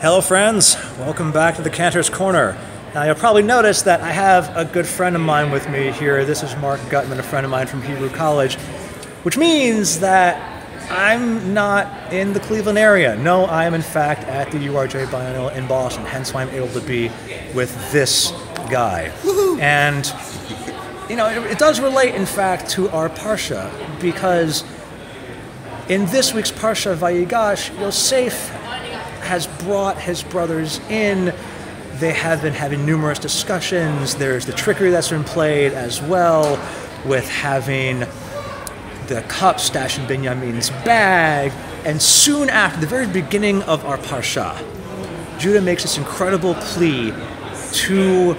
Hello friends, welcome back to the Cantor's Corner. Now you'll probably notice that I have a good friend of mine with me here. This is Mark Gutman, a friend of mine from Hebrew College, which means that I'm not in the Cleveland area. No, I am in fact at the URJ Biennial in Boston, hence why I'm able to be with this guy. And you know, it does relate in fact to our Parsha, because in this week's Parasha Vayigash, Yosef has brought his brothers in. They have been having numerous discussions. There's the trickery that's been played as well, with having the cup stashed in Benjamin's bag. And soon after, the very beginning of our Parsha, Judah makes this incredible plea to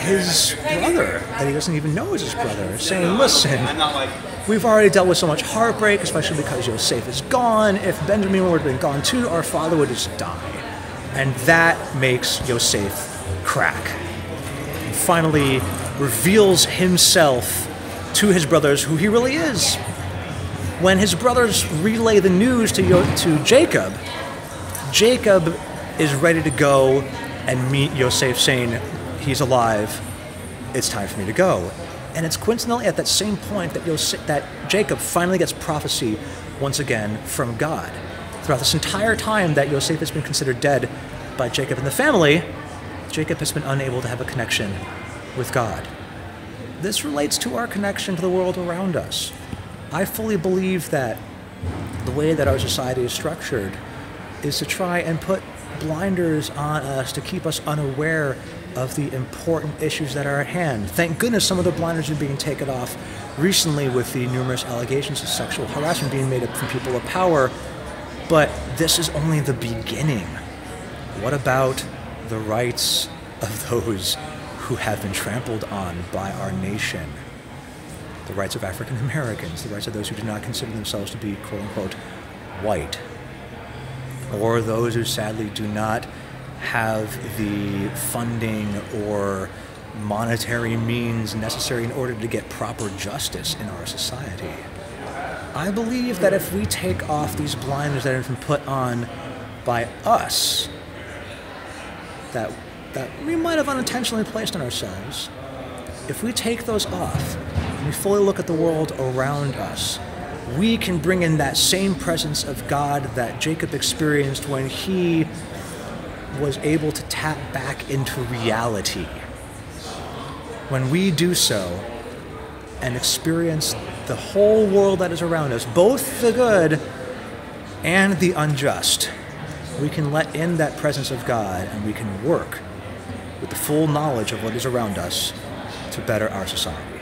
his brother that he doesn't even know is his brother, saying, listen, we've already dealt with so much heartbreak, especially because Yosef is gone. If Benjamin would have been gone too, our father would just die. And that makes Yosef crack. He finally reveals himself to his brothers, who he really is. When his brothers relay the news to Jacob, Jacob is ready to go and meet Yosef, saying, he's alive, it's time for me to go. And it's coincidentally at that same point that Jacob finally gets prophecy once again from God. Throughout this entire time that Yosef has been considered dead by Jacob and the family, Jacob has been unable to have a connection with God. This relates to our connection to the world around us. I fully believe that the way that our society is structured is to try and put blinders on us to keep us unaware of the important issues that are at hand. Thank goodness some of the blinders are being taken off recently with the numerous allegations of sexual harassment being made up from people of power, but this is only the beginning. What about the rights of those who have been trampled on by our nation? The rights of African Americans, the rights of those who do not consider themselves to be quote-unquote white, or those who sadly do not have the funding or monetary means necessary in order to get proper justice in our society. I believe that if we take off these blinders that have been put on by us, that we might have unintentionally placed on ourselves, if we take those off and we fully look at the world around us, we can bring in that same presence of God that Jacob experienced when he was able to tap back into reality. When we do so and experience the whole world that is around us, both the good and the unjust, we can let in that presence of God and we can work with the full knowledge of what is around us to better our society.